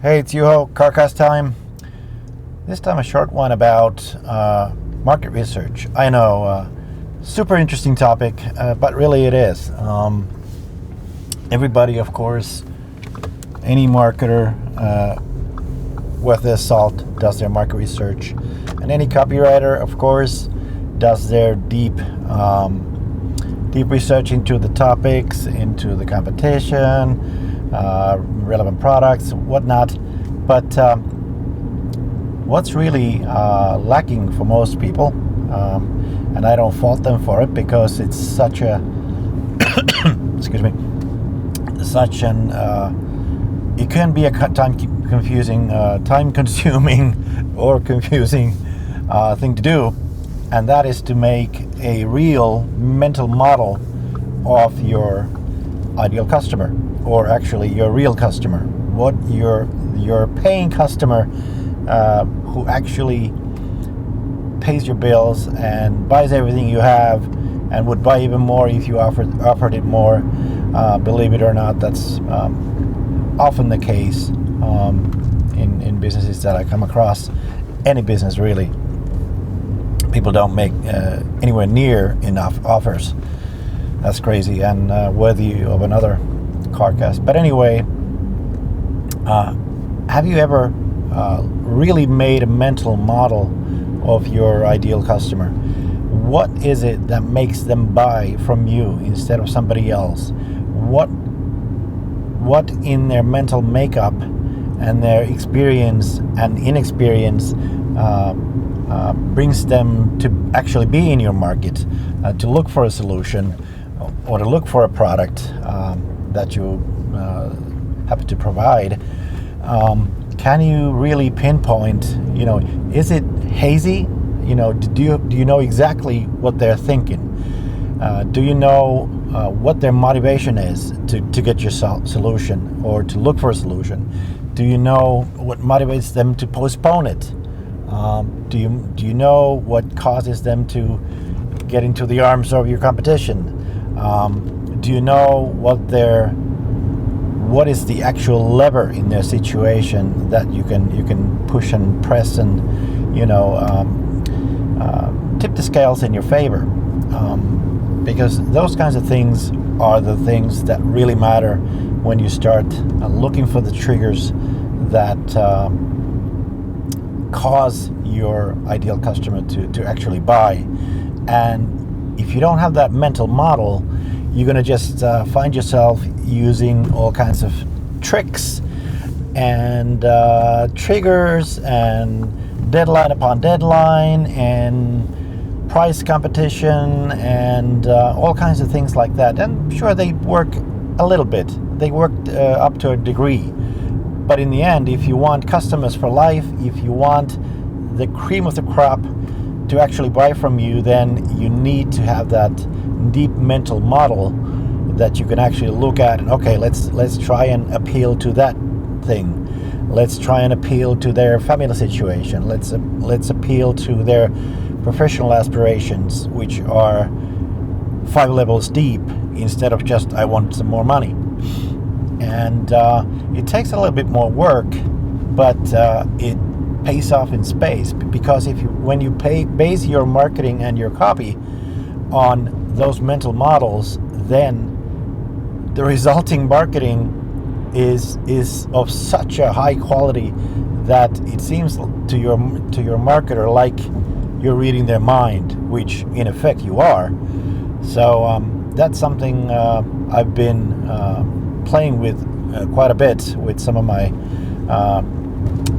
Hey, it's Yuho, CarCast time. This time a short one about market research. I know, super interesting topic, but really it is. Everybody, of course, any marketer worth their salt does their market research. And any copywriter, of course, does their deep research into the topics, into the competition, relevant products, whatnot. But what's really lacking for most people, and I don't fault them for it because it's such a excuse me, such an it can be a time consuming or confusing thing to do, and that is to make a real mental model of your ideal customer, or actually your real customer, what your paying customer who actually pays your bills and buys everything you have and would buy even more if you offered it more. Believe it or not, that's often the case in businesses that I come across. Any business really, people don't make anywhere near enough offers. That's crazy and worthy of another CarCast. But anyway, have you ever really made a mental model of your ideal customer? What is it that makes them buy from you instead of somebody else? What in their mental makeup and their experience and inexperience brings them to actually be in your market, to look for a solution or to look for a product that you happen to provide? Can you really pinpoint, is it hazy? Do you know exactly what they're thinking? Do you know what their motivation is to get your solution or to look for a solution? Do you know what motivates them to postpone it? Do you know what causes them to get into the arms of your competition? Do you know what is the actual lever in their situation that you can push and press and tip the scales in your favor? Because those kinds of things are the things that really matter when you start looking for the triggers that cause your ideal customer to actually buy. And if you don't have that mental model, you're going to just find yourself using all kinds of tricks and triggers and deadline upon deadline and price competition and all kinds of things like that. And sure, they work a little bit. They work up to a degree. But in the end, if you want customers for life, if you want the cream of the crop to actually buy from you, then you need to have that deep mental model that you can actually look at and, okay, let's try and appeal to that thing. Let's try and appeal to their family situation. Let's appeal to their professional aspirations, which are 5 levels deep instead of just I want some more money. And it takes a little bit more work, but it pays off in space, because when you base your marketing and your copy on those mental models, then the resulting marketing is of such a high quality that it seems to your marketer like you're reading their mind, which in effect you are. So that's something I've been playing with quite a bit with some of my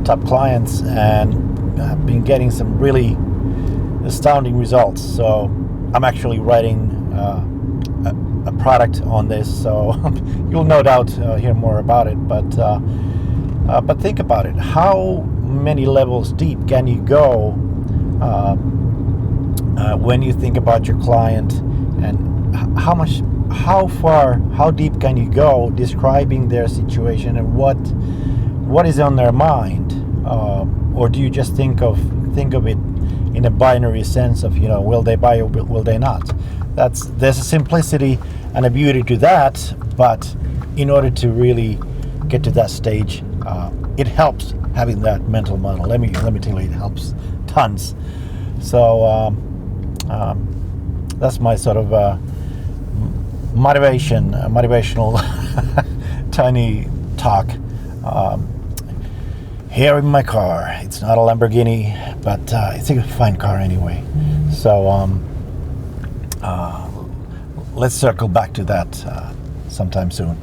top clients, and I've been getting some really astounding results. So I'm actually writing a product on this, so you'll no doubt hear more about it. But think about it: how many levels deep can you go when you think about your client, and how deep can you go describing their situation and what is on their mind, or do you just think of it in a binary sense of, will they buy or will they not? There's a simplicity and a beauty to that, but in order to really get to that stage, it helps having that mental model. Let me tell you, it helps tons. So that's my sort of motivational tiny talk. Here in my car, it's not a Lamborghini, but it's a fine car anyway. So let's circle back to that sometime soon.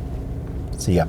See ya.